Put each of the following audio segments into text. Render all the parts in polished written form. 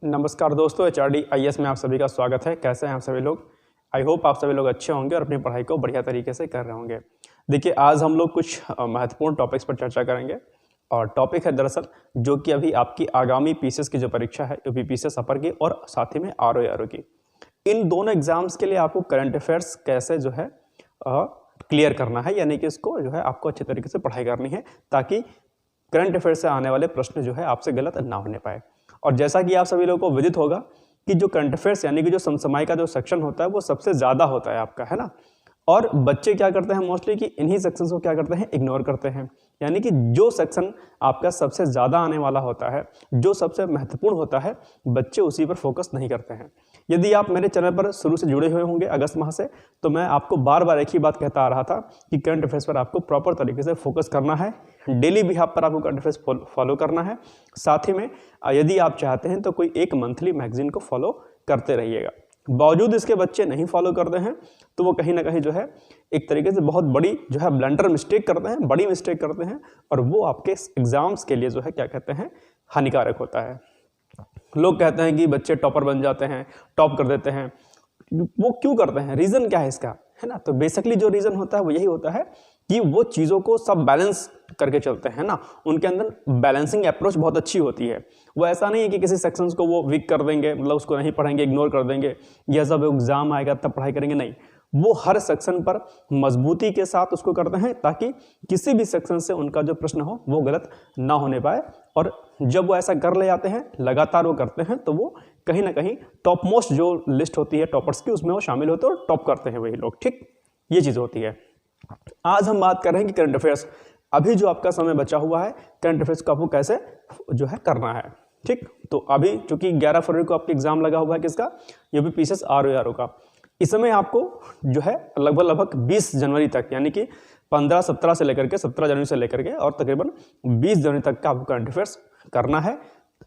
नमस्कार दोस्तों, HRD IAS में आप सभी का स्वागत है। कैसे हैं आप सभी लोग? आई होप आप सभी लोग अच्छे होंगे और अपनी पढ़ाई को बढ़िया तरीके से कर रहे होंगे। देखिए, आज हम लोग कुछ महत्वपूर्ण टॉपिक्स पर चर्चा करेंगे और टॉपिक है दरअसल जो कि अभी आपकी आगामी पीसीएस की जो परीक्षा है, यूपी पीसीएस अपर की और साथ ही में आरओ की, इन दोनों एग्जाम्स के लिए आपको करंट अफेयर्स कैसे जो है क्लियर करना है, यानी कि इसको जो है आपको अच्छे तरीके से पढ़ाई करनी है ताकि करंट अफेयर से आने वाले प्रश्न जो है आपसे गलत ना होने पाए। और जैसा कि आप सभी लोगों को विदित होगा कि जो करंट अफेयर्स यानी कि जो समसामयिक का जो सेक्शन होता है वो सबसे ज़्यादा होता है आपका, है ना। और बच्चे क्या करते हैं मोस्टली कि इन्हीं सेक्शंस को क्या करते हैं, इग्नोर करते हैं। यानी कि जो सेक्शन आपका सबसे ज़्यादा आने वाला होता है, जो सबसे महत्वपूर्ण होता है, बच्चे उसी पर फोकस नहीं करते हैं। यदि आप मेरे चैनल पर शुरू से जुड़े हुए होंगे अगस्त माह से, तो मैं आपको बार बार एक ही बात कहता आ रहा था कि करंट अफेयर्स पर आपको प्रॉपर तरीके से फोकस करना है, डेली बिहाफ पर आपको करंट अफेयर्स फॉलो करना है। साथ ही में यदि आप चाहते हैं तो कोई एक मंथली मैगजीन को फॉलो करते रहिएगा। बावजूद इसके बच्चे नहीं फॉलो करते हैं तो वो कहीं ना कहीं जो है एक तरीके से बहुत बड़ी जो है ब्लंडर मिस्टेक करते हैं, बड़ी मिस्टेक करते हैं, और वो आपके एग्जाम्स के लिए जो है क्या कहते हैं, हानिकारक होता है। लोग कहते हैं कि बच्चे टॉपर बन जाते हैं, टॉप कर देते हैं। वो क्यों करते हैं, रीज़न क्या है इसका, है ना। तो बेसिकली जो रीज़न होता है वो यही होता है कि वो चीज़ों को सब बैलेंस करके चलते हैं ना, उनके अंदर बैलेंसिंग अप्रोच बहुत अच्छी होती है। वो ऐसा नहीं है कि किसी सेक्शंस को वो वीक कर देंगे, मतलब उसको नहीं पढ़ेंगे, इग्नोर कर देंगे, या जब एग्जाम आएगा तब पढ़ाई करेंगे, नहीं। वो हर सेक्शन पर मजबूती के साथ उसको करते हैं ताकि किसी भी सेक्शन से उनका जो प्रश्न हो वो गलत ना होने पाए। और जब वो ऐसा कर ले जाते हैं, लगातार वो करते हैं, तो वो कहीं ना कहीं टॉप मोस्ट जो लिस्ट होती है टॉपर्स की, उसमें वो शामिल होते हैं और टॉप करते हैं वही लोग। ठीक, ये चीज़ होती है। आज हम बात कर रहे हैं कि करंट अफेयर्स, अभी जो आपका समय बचा हुआ है, करंट अफेयर्स को आपको कैसे जो है करना है। ठीक, तो अभी चूंकि 11 फरवरी को आपका एग्जाम लगा हुआ है, किसका, यूपी पीसीएस आरओ का। इस समय आपको जो है लगभग 20 जनवरी तक, यानी कि 15-17 से लेकर के 17 जनवरी से लेकर के और तकरीबन 20 जनवरी तक का आपको करंट अफेयर्स करना है।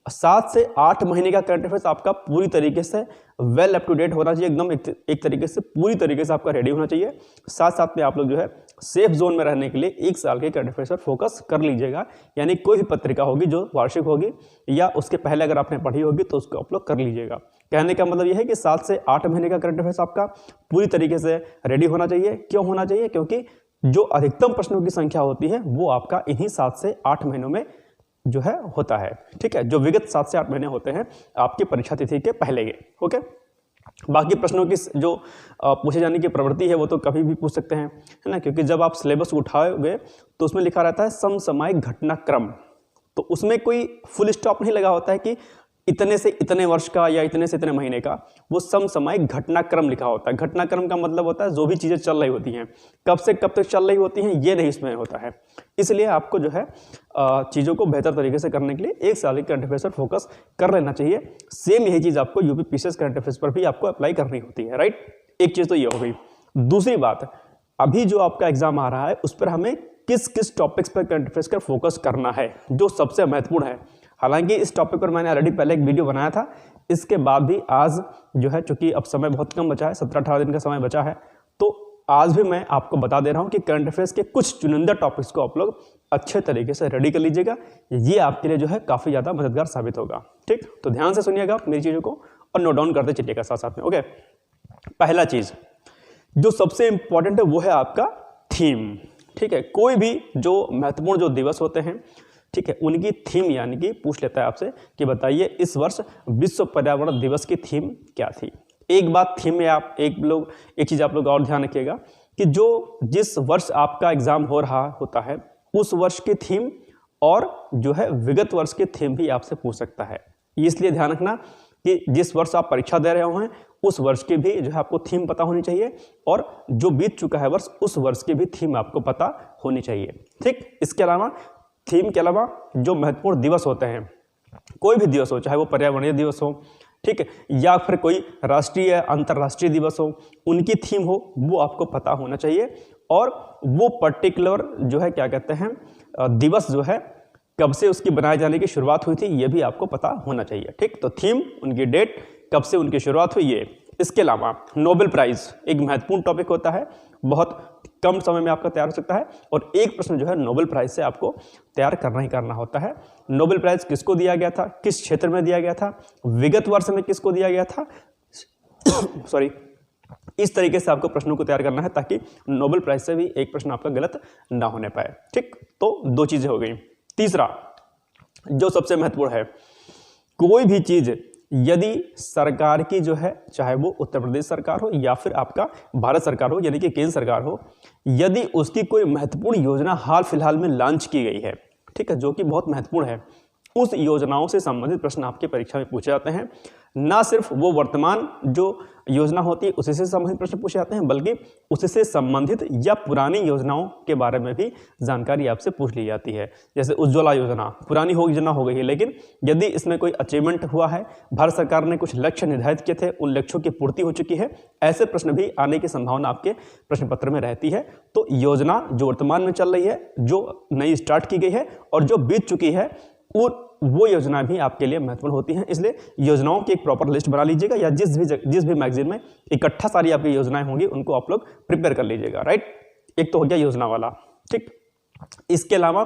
7 से 8 महीने का करंट अफेयर्स आपका पूरी तरीके से वेल अप टू डेट होना चाहिए, एकदम एक तरीके से पूरी तरीके से आपका रेडी होना चाहिए। साथ साथ में आप लोग जो है सेफ जोन में रहने के लिए 1 साल के करंट अफेयर्स पर फोकस कर लीजिएगा। यानी कोई भी पत्रिका होगी जो वार्षिक होगी या उसके पहले अगर आपने पढ़ी होगी तो उसको आप लोग कर लीजिएगा। कहने का मतलब यह है कि 7 से 8 महीने का करंट अफेयर्स आपका पूरी तरीके से रेडी होना चाहिए। क्यों होना चाहिए? क्योंकि जो अधिकतम प्रश्नों की संख्या होती है वो आपका इन्हीं 7 से 8 महीनों में जो है होता है। ठीक है, जो विगत 7 से 8 महीने होते हैं आपकी परीक्षा तिथि के पहले के। ओके, बाकी प्रश्नों की जो पूछे जाने की प्रवृत्ति है वो तो कभी भी पूछ सकते हैं, है ना, क्योंकि जब आप सिलेबस उठाओगे तो उसमें लिखा रहता है समसामयिक घटनाक्रम। तो उसमें कोई फुल स्टॉप नहीं लगा होता है कि इतने से इतने वर्ष का या इतने से इतने महीने का, वो समसामयिक घटनाक्रम लिखा होता है। घटनाक्रम का मतलब होता है जो भी चीज़ें चल रही होती हैं, कब से कब तक चल रही होती हैं, ये नहीं इसमें होता है। इसलिए आपको जो है चीज़ों को बेहतर तरीके से करने के लिए 1 साल के करंट अफेयर्स पर फोकस कर लेना चाहिए। सेम यही चीज़ आपको यूपी पीसीएस करंट अफेयर्स पर भी आपको अप्लाई करनी होती है, राइट। एक चीज़ तो ये हो गई। दूसरी बात, अभी जो आपका एग्जाम आ रहा है उस पर हमें किस किस टॉपिक्स पर करंट अफेयर्स का फोकस करना है जो सबसे महत्वपूर्ण है। हालांकि इस टॉपिक पर मैंने ऑलरेडी पहले एक वीडियो बनाया था, इसके बाद भी आज जो है चूंकि अब समय बहुत कम बचा है, 17-18 दिन का समय बचा है, तो आज भी मैं आपको बता दे रहा हूं कि करंट अफेयर्स के कुछ चुनिंदा टॉपिक्स को आप लोग अच्छे तरीके से रेडी कर लीजिएगा। ये आपके लिए जो है काफ़ी ज़्यादा मददगार साबित होगा। ठीक, तो ध्यान से सुनिएगा आप मेरी चीज़ों को और नोट डाउन करते चलिएगा साथ साथ में। ओके, पहला चीज़ जो सबसे इंपॉर्टेंट है वो है आपका थीम। ठीक है, कोई भी जो महत्वपूर्ण जो दिवस होते हैं, ठीक है, उनकी थीम यानी कि पूछ लेता है आपसे कि बताइए इस वर्ष विश्व पर्यावरण दिवस की थीम क्या थी। एक बात थीम में आप एक चीज़ आप लोग और ध्यान रखिएगा कि जो जिस वर्ष आपका एग्जाम हो रहा होता है उस वर्ष की थीम और जो है विगत वर्ष की थीम भी आपसे पूछ सकता है। इसलिए ध्यान रखना कि जिस वर्ष आप परीक्षा दे रहे हैं उस वर्ष की भी जो है आपको थीम पता होनी चाहिए, और जो बीत चुका है वर्ष उस वर्ष की भी थीम आपको पता होनी चाहिए। ठीक, इसके अलावा थीम के अलावा जो महत्वपूर्ण दिवस होते हैं, कोई भी दिवस हो, चाहे वो पर्यावरणीय दिवस हो, ठीक है, या फिर कोई राष्ट्रीय अंतर्राष्ट्रीय दिवस हो, उनकी थीम हो वो आपको पता होना चाहिए। और वो पर्टिकुलर जो है क्या कहते हैं दिवस जो है कब से उसकी बनाए जाने की शुरुआत हुई थी ये भी आपको पता होना चाहिए। ठीक, तो थीम, उनकी डेट, कब से उनकी शुरुआत हुई ये। इसके अलावा नोबेल प्राइज़ एक महत्वपूर्ण टॉपिक होता है, बहुत कम समय में आपका तैयार हो सकता है, और एक प्रश्न जो है नोबेल प्राइज़ से आपको तैयार करना ही करना होता है। नोबेल प्राइज किसको दिया गया था, किस क्षेत्र में दिया गया था, विगत वर्ष में किसको दिया गया था सॉरी। इस तरीके से आपको प्रश्नों को तैयार करना है ताकि नोबेल प्राइज से भी एक प्रश्न आपका गलत ना होने पाए। ठीक, तो दो चीजें हो गई। तीसरा जो सबसे महत्वपूर्ण है, कोई भी चीज यदि सरकार की जो है, चाहे वो उत्तर प्रदेश सरकार हो या फिर आपका भारत सरकार हो यानी कि केंद्र सरकार हो, यदि उसकी कोई महत्वपूर्ण योजना हाल फिलहाल में लॉन्च की गई है, ठीक है, जो कि बहुत महत्वपूर्ण है, उस योजनाओं से संबंधित प्रश्न आपके परीक्षा में पूछे जाते हैं। ना सिर्फ वो वर्तमान जो योजना होती है उससे संबंधित प्रश्न पूछे जाते हैं, बल्कि उससे संबंधित या पुरानी योजनाओं के बारे में भी जानकारी आपसे पूछ ली जाती है। जैसे उज्ज्वला योजना पुरानी योजना हो गई है, लेकिन यदि इसमें कोई अचीवमेंट हुआ है, भारत सरकार ने कुछ लक्ष्य निर्धारित किए थे, उन लक्ष्यों की पूर्ति हो चुकी है, ऐसे प्रश्न भी आने की संभावना आपके प्रश्न पत्र में रहती है। तो योजना जो वर्तमान में चल रही है, जो नई स्टार्ट की गई है और जो बीत चुकी है, और वो योजना भी आपके लिए महत्वपूर्ण होती हैं। इसलिए योजनाओं की एक प्रॉपर लिस्ट बना लीजिएगा, या जिस भी मैगजीन में इकट्ठा सारी आपकी योजनाएं होंगी उनको आप लोग प्रिपेयर कर लीजिएगा, राइट। एक तो हो गया योजना वाला, ठीक। इसके अलावा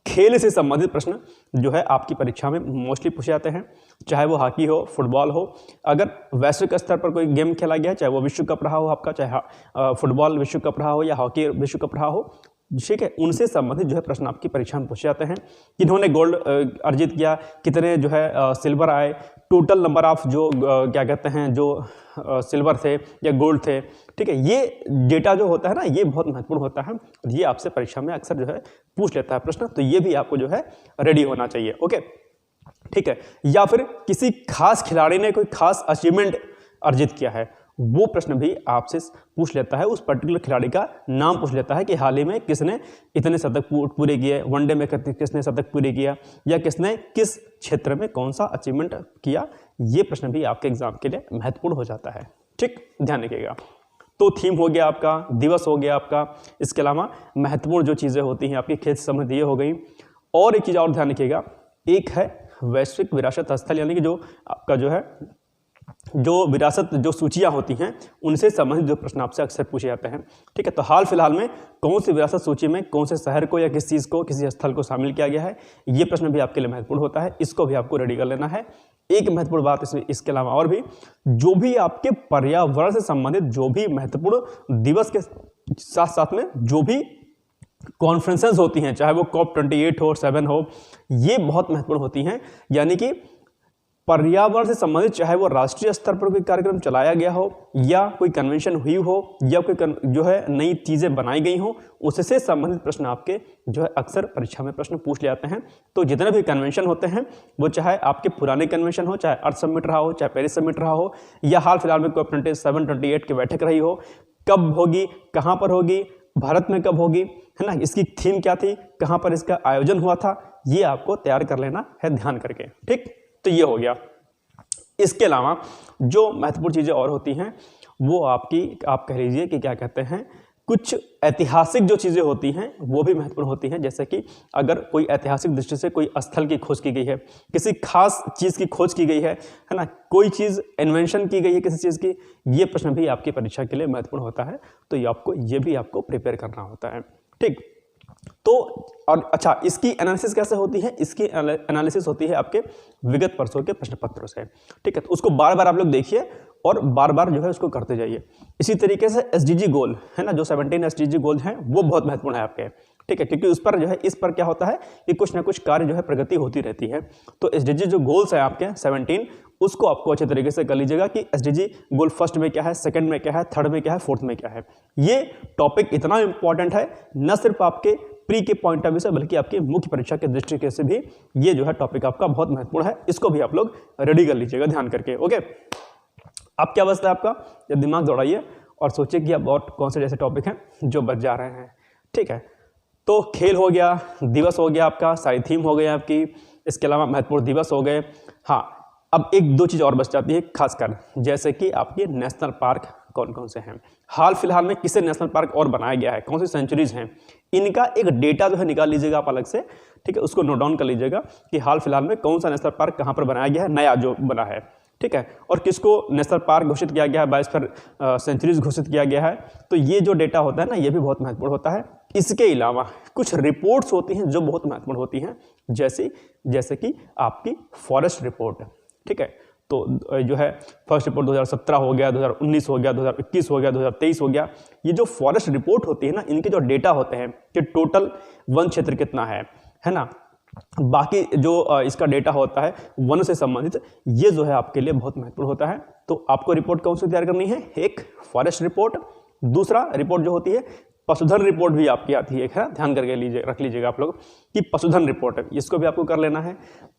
खेल से संबंधित प्रश्न जो है आपकी परीक्षा में मोस्टली पूछे जाते हैं, चाहे वो हॉकी हो, फुटबॉल हो। अगर वैश्विक स्तर पर कोई गेम खेला गया, चाहे वो विश्व कप रहा हो आपका, चाहे फुटबॉल विश्व कप रहा हो या हॉकी विश्व कप रहा हो, ठीक है, उनसे संबंधित जो है प्रश्न आपकी परीक्षा में पूछे जाते हैं। किन्होंने गोल्ड अर्जित किया, कितने जो है सिल्वर आए, टोटल नंबर ऑफ जो क्या कहते हैं जो सिल्वर थे या गोल्ड थे, ठीक है। ये डेटा जो होता है ना, ये बहुत महत्वपूर्ण होता है, ये आपसे परीक्षा में अक्सर जो है पूछ लेता है प्रश्न, तो ये भी आपको जो है रेडी होना चाहिए, ओके, ठीक है। या फिर किसी खास खिलाड़ी ने कोई खास अचीवमेंट अर्जित किया है, वो प्रश्न भी आपसे पूछ लेता है, उस पर्टिकुलर खिलाड़ी का नाम पूछ लेता है कि हाल ही में किसने इतने शतक पूरे किए, वनडे में किसने शतक पूरे किया, या किसने किस क्षेत्र में कौन सा अचीवमेंट किया। ये प्रश्न भी आपके एग्जाम के लिए महत्वपूर्ण हो जाता है, ठीक, ध्यान रखिएगा। तो थीम हो गया आपका, दिवस हो गया आपका, इसके अलावा महत्वपूर्ण जो चीज़ें होती हैं आपकी खेल से संबंधित ये हो गई। और एक चीज़ और ध्यान रखिएगा, एक है वैश्विक विरासत स्थल, यानी कि जो आपका जो है जो विरासत जो सूचियां होती हैं उनसे संबंधित जो प्रश्न आपसे अक्सर पूछे जाते हैं, ठीक है। तो हाल फिलहाल में कौन सी विरासत सूची में कौन से शहर को या किस चीज़ को, किसी स्थल को शामिल किया गया है, ये प्रश्न भी आपके लिए महत्वपूर्ण होता है, इसको भी आपको रेडी कर लेना है। एक महत्वपूर्ण बात इसके अलावा और भी, जो भी आपके पर्यावरण से संबंधित जो भी महत्वपूर्ण दिवस के साथ साथ में जो भी कॉन्फ्रेंसेस होती हैं, चाहे वो COP28 हो, 7 हो, ये बहुत महत्वपूर्ण होती हैं। यानी कि पर्यावरण से संबंधित चाहे वो राष्ट्रीय स्तर पर कोई कार्यक्रम चलाया गया हो, या कोई कन्वेंशन हुई हो, या कोई जो है नई चीज़ें बनाई गई हो, उससे संबंधित प्रश्न आपके जो है अक्सर परीक्षा में प्रश्न पूछ ले जाते हैं। तो जितने भी कन्वेंशन होते हैं वो चाहे आपके पुराने कन्वेंशन हो, चाहे अर्थ समिट रहा हो, चाहे पेरिस समिट रहा हो, या हाल फिलहाल में COP27-28 की बैठक रही हो, कब होगी, कहाँ पर होगी, भारत में कब होगी, है ना, इसकी थीम क्या थी, कहाँ पर इसका आयोजन हुआ था, ये आपको तैयार कर लेना है ध्यान करके, ठीक। तो ये हो गया। इसके अलावा जो महत्वपूर्ण चीज़ें और होती हैं वो आपकी, आप कह लीजिए कि क्या कहते हैं, कुछ ऐतिहासिक जो चीज़ें होती हैं वो भी महत्वपूर्ण होती हैं। जैसे कि अगर कोई ऐतिहासिक दृष्टि से कोई स्थल की खोज की गई है, किसी खास चीज़ की खोज की गई है ना, कोई चीज़ इन्वेंशन की गई है किसी चीज़ की, ये प्रश्न भी आपकी परीक्षा के लिए महत्वपूर्ण होता है। तो ये भी आपको प्रिपेयर करना होता है, ठीक। तो और अच्छा, इसकी एनालिसिस कैसे होती है, इसकी एनालिसिस होती है आपके विगत वर्षों के प्रश्न पत्रों से, ठीक है। तो उसको बार बार आप लोग देखिए और बार बार जो है उसको करते जाइए। इसी तरीके से SDG गोल है ना, जो 17 SDG गोल हैं वो बहुत महत्वपूर्ण है आपके, ठीक है, क्योंकि उस पर जो है, इस पर क्या होता है कि कुछ ना कुछ कार्य जो है प्रगति होती रहती है। तो SDG जो गोल्स हैं आपके 17, उसको आपको अच्छे तरीके से कर लीजिएगा कि SDG गोल फर्स्ट में क्या है, सेकंड में क्या है, थर्ड में क्या है, फोर्थ में क्या है। ये टॉपिक इतना इंपॉर्टेंट है, न सिर्फ आपके प्री के पॉइंट ऑफ व्यू से बल्कि आपकी मुख्य परीक्षा के दृष्टि से भी ये जो है टॉपिक आपका बहुत महत्वपूर्ण है। इसको भी आप लोग रेडी कर लीजिएगा ध्यान करके, ओके। अब क्या बचता है आपका, जब दिमाग दौड़ाइए और सोचिए कि अब और कौन से जैसे टॉपिक हैं जो बच जा रहे हैं, ठीक है। तो खेल हो गया, दिवस हो गया आपका, सारी थीम हो गई आपकी, इसके अलावा महत्वपूर्ण दिवस हो गए। हाँ, अब एक दो चीज़ और बच जाती है खासकर, जैसे कि आपके नेशनल पार्क कौन कौन से हैं, हाल फिलहाल में किसे नेशनल पार्क और बनाया गया है, कौन सी सेंचुरीज हैं, इनका एक डेटा जो है निकाल लीजिएगा आप अलग से, ठीक है। उसको नोट डाउन कर लीजिएगा कि हाल फिलहाल में कौन सा नेशनल पार्क कहाँ पर बनाया गया है, नया जो बना है, ठीक है, और किसको नेशनल पार्क घोषित किया गया है, 22 पर सेंचुरीज घोषित किया गया है। तो ये जो डेटा होता है ना, ये भी बहुत महत्वपूर्ण होता है। इसके अलावा कुछ रिपोर्ट्स होती हैं जो बहुत महत्वपूर्ण होती हैं, जैसे कि आपकी फॉरेस्ट रिपोर्ट, ठीक है। तो जो है फर्स्ट रिपोर्ट 2017 हो गया, 2019 हो गया, 2021 हो गया, 2023 हो गया। ये जो फॉरेस्ट रिपोर्ट होती है ना, इनके जो डेटा होते हैं कि टोटल वन क्षेत्र कितना है ना, बाकी जो इसका डेटा होता है वन से संबंधित, ये जो है आपके लिए बहुत महत्वपूर्ण होता है। तो आपको रिपोर्ट कौन सी तैयार करनी है? एक फॉरेस्ट रिपोर्ट, दूसरा रिपोर्ट जो होती है पशुधन रिपोर्ट भी आपकी आती है, ध्यान करके रख लीजिएगा आप लोग कि पशुधन रिपोर्ट है, इसको भी आपको कर लेना है।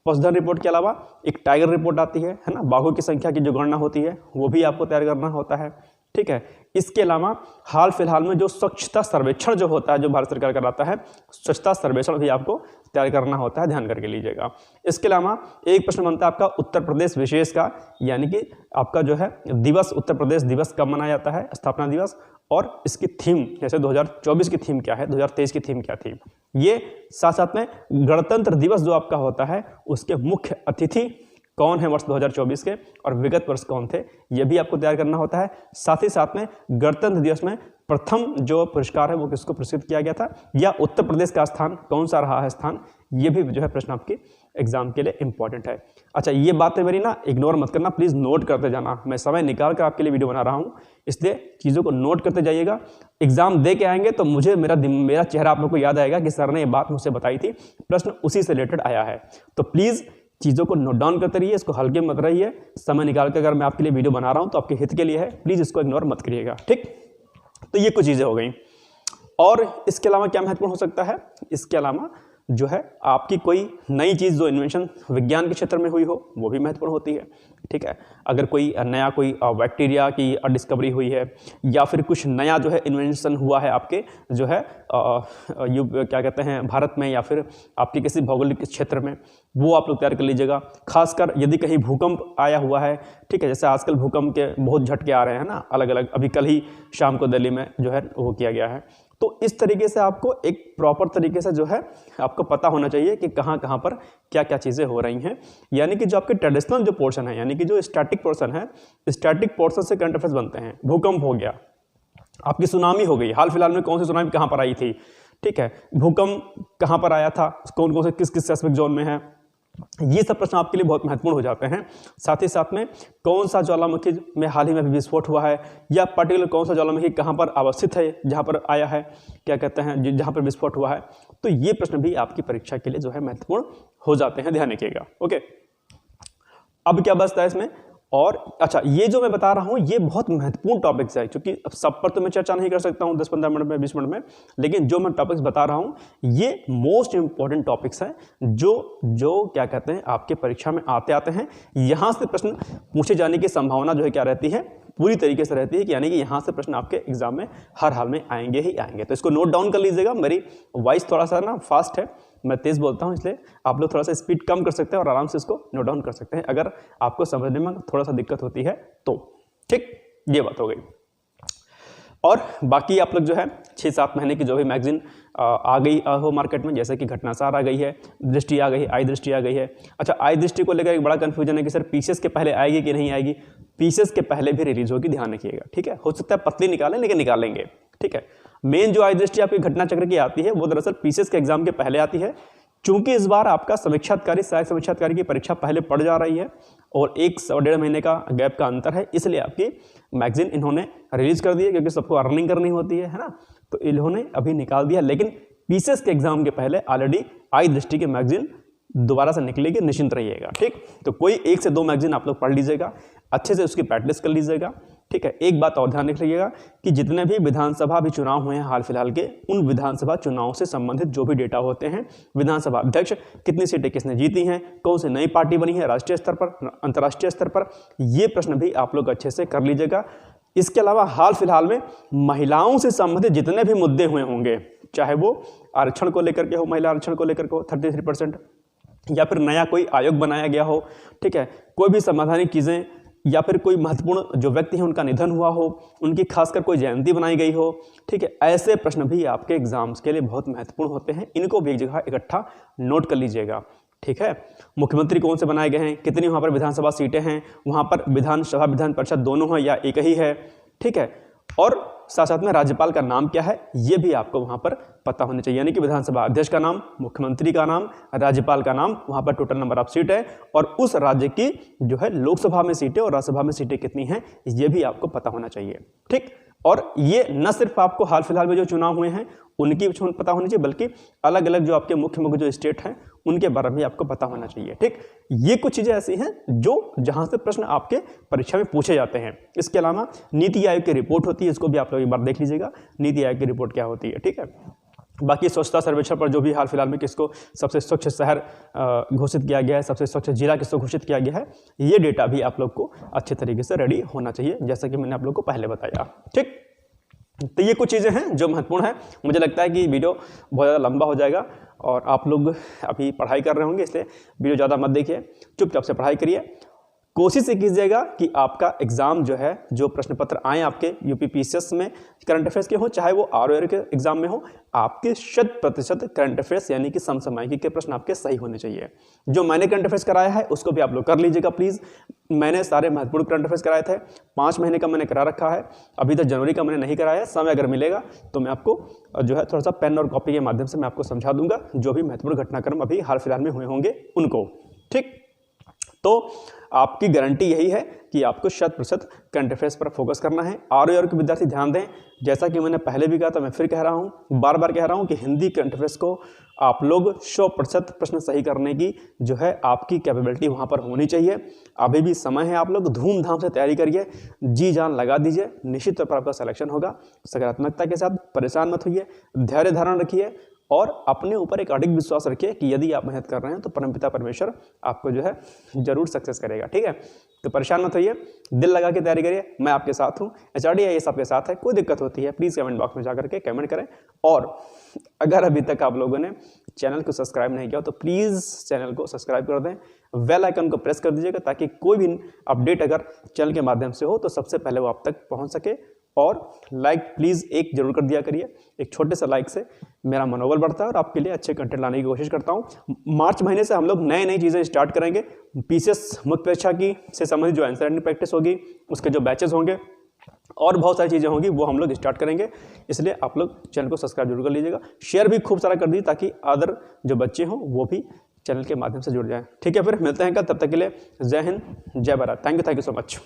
पशुधन रिपोर्ट के अलावा एक टाइगर रिपोर्ट आती है ना, बाघों की संख्या की जो गणना होती है वो भी आपको तैयार करना होता है, ठीक है। इसके अलावा हाल फिलहाल में जो स्वच्छता सर्वेक्षण जो होता है, जो भारत सरकार कराता है, स्वच्छता सर्वेक्षण भी आपको तैयार करना होता है, ध्यान करके लीजिएगा। इसके अलावा एक प्रश्न बनता है आपका उत्तर प्रदेश विशेष का, यानी कि आपका जो है दिवस, उत्तर प्रदेश दिवस कब मनाया जाता है, स्थापना दिवस, और इसकी थीम, जैसे 2024 की थीम क्या है, 2023 की थीम क्या थी। ये साथ साथ में गणतंत्र दिवस जो आपका होता है उसके मुख्य अतिथि कौन है वर्ष 2024 के, और विगत वर्ष कौन थे, ये भी आपको तैयार करना होता है। साथ ही साथ में गणतंत्र दिवस में प्रथम जो पुरस्कार है वो किसको पुरस्कृत किया गया था, या उत्तर प्रदेश का स्थान कौन सा रहा है स्थान, ये भी जो है प्रश्न आपके एग्जाम के लिए इंपॉर्टेंट है। अच्छा, ये बातें मेरी ना इग्नोर मत करना, प्लीज़ नोट करते जाना। मैं समय निकाल कर आपके लिए वीडियो बना रहा हूँ, इसलिए चीज़ों को नोट करते जाइएगा। एग्जाम दे के आएंगे तो मुझे मेरा चेहरा आप लोग को याद आएगा कि सर ने ये बात मुझसे बताई थी, प्रश्न उसी से रिलेटेड आया है। तो प्लीज़ चीज़ों को नोट डाउन करते रहिए, इसको हल्के मत रहिए। समय निकाल कर अगर मैं आपके लिए वीडियो बना रहा हूँ तो आपके हित के लिए है, प्लीज़ इसको इग्नोर मत करिएगा, ठीक। तो ये कुछ चीज़ें हो गई। और इसके अलावा क्या महत्वपूर्ण हो सकता है, इसके अलावा जो है आपकी कोई नई चीज़ जो इन्वेंशन विज्ञान के क्षेत्र में हुई हो वो भी महत्वपूर्ण होती है, ठीक है। अगर कोई नया कोई बैक्टीरिया की डिस्कवरी हुई है, या फिर कुछ नया जो है इन्वेंशन हुआ है आपके जो है क्या कहते हैं भारत में, या फिर आपके किसी भौगोलिक क्षेत्र में, वो आप लोग तैयार कर लीजिएगा। खासकर यदि कहीं भूकंप आया हुआ है, ठीक है, जैसे आजकल भूकंप के बहुत झटके आ रहे हैं ना, अलग अलग, अभी कल ही शाम को दिल्ली में जो है वो किया गया है। तो इस तरीके से आपको एक प्रॉपर तरीके से जो है आपको पता होना चाहिए कि कहाँ कहाँ पर क्या क्या चीज़ें हो रही हैं। यानी कि जो आपके ट्रेडिशनल जो पोर्शन है, यानी कि जो स्टैटिक पोर्शन है, स्टैटिक पोर्शन से करंट अफेयर्स बनते हैं। भूकंप हो गया, आपकी सुनामी हो गई, हाल फिलहाल में कौन सी सुनामी कहाँ पर आई थी, ठीक है, भूकंप कहाँ पर आया था, कौन कौन से किस किस सेस्मिक जोन में है, ये सब प्रश्न आपके लिए बहुत महत्वपूर्ण हो जाते हैं। साथ ही साथ में कौन सा ज्वालामुखी में हाल ही में भी विस्फोट हुआ है, या पर्टिकुलर कौन सा ज्वालामुखी कहाँ पर अवस्थित है, जहाँ पर आया है, क्या कहते हैं, जहाँ पर विस्फोट हुआ है। तो ये प्रश्न भी आपकी परीक्षा के लिए जो है महत्वपूर्ण हो जाते हैं, ध्यान रखिएगा, ओके। अब क्या बचता है इसमें, और अच्छा, ये जो मैं बता रहा हूँ ये बहुत महत्वपूर्ण टॉपिक्स है, क्योंकि अब सब पर तो मैं चर्चा नहीं कर सकता हूँ 10-15 मिनट में, 20 मिनट में, लेकिन जो मैं टॉपिक्स बता रहा हूँ ये मोस्ट इंपॉर्टेंट टॉपिक्स हैं, जो क्या कहते हैं आपके परीक्षा में आते हैं। यहाँ से प्रश्न पूछे जाने की संभावना जो है क्या रहती है, पूरी तरीके से रहती है, कि यानी कि यहाँ से प्रश्न आपके एग्जाम में हर हाल में आएंगे ही आएंगे। तो इसको नोट डाउन कर लीजिएगा। मेरी वॉइस थोड़ा सा ना फास्ट है, मैं तेज़ बोलता हूँ, इसलिए आप लोग थोड़ा सा स्पीड कम कर सकते हैं और आराम से इसको नोट डाउन कर सकते हैं अगर आपको समझने में थोड़ा सा दिक्कत होती है तो, ठीक, ये बात हो गई। और बाकी आप लोग जो है 6-7 महीने की जो भी मैगजीन आ गई हो मार्केट में, जैसे कि घटनासार आ गई है, दृष्टि आ गई, आई दृष्टि आ गई है। अच्छा, आई दृष्टि को लेकर एक बड़ा कन्फ्यूजन है कि सर पीसेस के पहले आएगी कि नहीं आएगी। पीसेस के पहले भी रिलीज होगी, ध्यान रखिएगा, ठीक है। हो सकता है पतली निकालें, लेकिन निकालेंगे, ठीक है। मेन जो आई दृष्टि आपकी घटना चक्र की आती है वो दरअसल पीसेस के एग्जाम के पहले आती है। चूंकि इस बार आपका समीक्षाधिकारी, सहायक समीक्षाधिकारी की परीक्षा पहले पड़ जा रही है और 1-1.5 महीने का गैप का अंतर है, इसलिए आपकी मैगजीन इन्होंने रिलीज कर दी है, क्योंकि सबको अर्निंग करनी होती है ना, तो इन्होंने अभी निकाल दिया। लेकिन पीसेस के एग्जाम के पहले ऑलरेडी आई दृष्टि की मैगजीन दोबारा से निकलेगी, निश्चिंत रहिएगा, ठीक। तो कोई 1 से 2 मैगजीन आप लोग पढ़ लीजिएगा, अच्छे से उसकी प्रैक्टिस कर लीजिएगा, ठीक है। एक बात और ध्यान रखिएगा कि जितने भी विधानसभा भी चुनाव हुए हैं हाल फिलहाल के, उन विधानसभा चुनाव से संबंधित जो भी डेटा होते हैं, विधानसभा अध्यक्ष कितनी सीटें किसने जीती हैं, कौन सी नई पार्टी बनी है राष्ट्रीय स्तर पर, अंतर्राष्ट्रीय स्तर पर, ये प्रश्न भी आप लोग अच्छे से कर लीजिएगा। इसके अलावा हाल फिलहाल में महिलाओं से संबंधित जितने भी मुद्दे हुए होंगे, चाहे वो आरक्षण को लेकर के हो, महिला आरक्षण को लेकर के हो 33%, या फिर नया कोई आयोग बनाया गया हो, ठीक है, कोई भी संवैधानिक चीज़ें, या फिर कोई महत्वपूर्ण जो व्यक्ति है उनका निधन हुआ हो, उनकी खासकर कोई जयंती बनाई गई हो, ठीक है, ऐसे प्रश्न भी आपके एग्जाम्स के लिए बहुत महत्वपूर्ण होते हैं। इनको भी एक जगह इकट्ठा नोट कर लीजिएगा, ठीक है। मुख्यमंत्री कौन से बनाए गए हैं, कितनी वहाँ पर विधानसभा सीटें हैं, वहाँ पर विधानसभा विधान परिषद दोनों है या एक ही है, ठीक है, और साथ साथ में राज्यपाल का नाम क्या है, ये भी आपको वहाँ पर पता होने चाहिए, यानी कि विधानसभा अध्यक्ष का नाम, मुख्यमंत्री का नाम, राज्यपाल का नाम, वहाँ पर टोटल नंबर ऑफ सीट है और उस राज्य की जो है लोकसभा में सीटें और राज्यसभा में सीटें कितनी हैं, ये भी आपको पता होना चाहिए। ठीक, और ये न सिर्फ आपको हाल फिलहाल में जो चुनाव हुए हैं उनकी पता होनी चाहिए, बल्कि अलग अलग जो आपके मुख्य मुख्य जो स्टेट हैं उनके बारे में भी आपको पता होना चाहिए। ठीक, ये कुछ चीज़ें ऐसी हैं जो जहाँ से प्रश्न आपके परीक्षा में पूछे जाते हैं। इसके अलावा नीति आयोग की रिपोर्ट होती है, इसको भी आप लोग एक बार देख लीजिएगा, नीति आयोग की रिपोर्ट क्या होती है। ठीक है, बाकी स्वच्छता सर्वेक्षण पर जो भी हाल फिलहाल में किसको सबसे स्वच्छ शहर घोषित किया गया है, सबसे स्वच्छ जिला किसको घोषित किया गया है, ये डेटा भी आप लोग को अच्छे तरीके से रेडी होना चाहिए, जैसा कि मैंने आप लोग को पहले बताया। ठीक, तो ये कुछ चीज़ें हैं जो महत्वपूर्ण है। मुझे लगता है कि वीडियो बहुत ज़्यादा लंबा हो जाएगा और आप लोग अभी पढ़ाई कर रहे होंगे, इसलिए वीडियो ज़्यादा मत देखिए, चुपचाप से पढ़ाई करिए। कोशिश ये कीजिएगा कि आपका एग्ज़ाम जो है, जो प्रश्न पत्र आए आपके यूपीपीसीएस में करंट अफेयर्स के हो, चाहे वो आरओआर के एग्जाम में हो, आपके 100% करंट अफेयर्स यानी कि समसामयिकी के प्रश्न आपके सही होने चाहिए। जो मैंने करंट अफेयर्स कराया है उसको भी आप लोग कर लीजिएगा प्लीज़। मैंने सारे महत्वपूर्ण करंट अफेयर्स कराए थे, 5 महीने का मैंने करा रखा है, अभी तक जनवरी का मैंने नहीं कराया है। समय अगर मिलेगा तो मैं आपको जो है थोड़ा सा पेन और कॉपी के माध्यम से मैं आपको समझा दूंगा जो भी महत्वपूर्ण घटनाक्रम अभी हाल फिलहाल में हुए होंगे उनको। ठीक, तो आपकी गारंटी यही है कि आपको 100% करंट अफेयर्स पर फोकस करना है। आरओआर के विद्यार्थी ध्यान दें, जैसा कि मैंने पहले भी कहा था, मैं फिर कह रहा हूँ, बार बार कह रहा हूँ कि हिंदी करंट अफेयर्स को आप लोग 100% प्रश्न सही करने की जो है आपकी कैपेबिलिटी वहाँ पर होनी चाहिए। अभी भी समय है, आप लोग धूमधाम से तैयारी करिए, जी जान लगा दीजिए, निश्चित तौर पर आपका सिलेक्शन होगा। सकारात्मकता के साथ, परेशान मत होइए, धैर्य धारण रखिए और अपने ऊपर एक अडिग विश्वास रखिए कि यदि आप मेहनत कर रहे हैं तो परमपिता परमेश्वर आपको जो है जरूर सक्सेस करेगा। ठीक है, तो परेशान मत होइए, दिल लगा के तैयारी करिए, मैं आपके साथ हूँ, एचआरडी आईएएस आपके साथ है। कोई दिक्कत होती है प्लीज़ कमेंट बॉक्स में जाकर के कमेंट करें, और अगर अभी तक आप लोगों ने चैनल को सब्सक्राइब नहीं किया तो प्लीज़ चैनल को सब्सक्राइब कर दें, बेल आइकन को प्रेस कर दीजिएगा ताकि कोई भी अपडेट अगर चैनल के माध्यम से हो तो सबसे पहले वो आप तक पहुँच सके। और लाइक प्लीज़ एक जरूर कर दिया करिए, एक छोटे से लाइक से मेरा मनोबल बढ़ता है और आपके लिए अच्छे कंटेंट लाने की कोशिश करता हूँ। मार्च महीने से हम लोग नई नई चीज़ें स्टार्ट करेंगे, पीसीएस मुख्य परीक्षा की से संबंधित जो आंसर राइटिंग प्रैक्टिस होगी, उसके जो बैचेस होंगे और बहुत सारी चीज़ें होंगी वो हम लोग स्टार्ट करेंगे। इसलिए आप लोग चैनल को सब्सक्राइब जरूर कर लीजिएगा, शेयर भी खूब सारा कर दीजिए ताकि अदर जो बच्चे हों वो भी चैनल के माध्यम से जुड़ जाएँ। ठीक है, फिर मिलते हैं कल, तब तक के लिए जय हिंद, जय Bharat, thank you so much.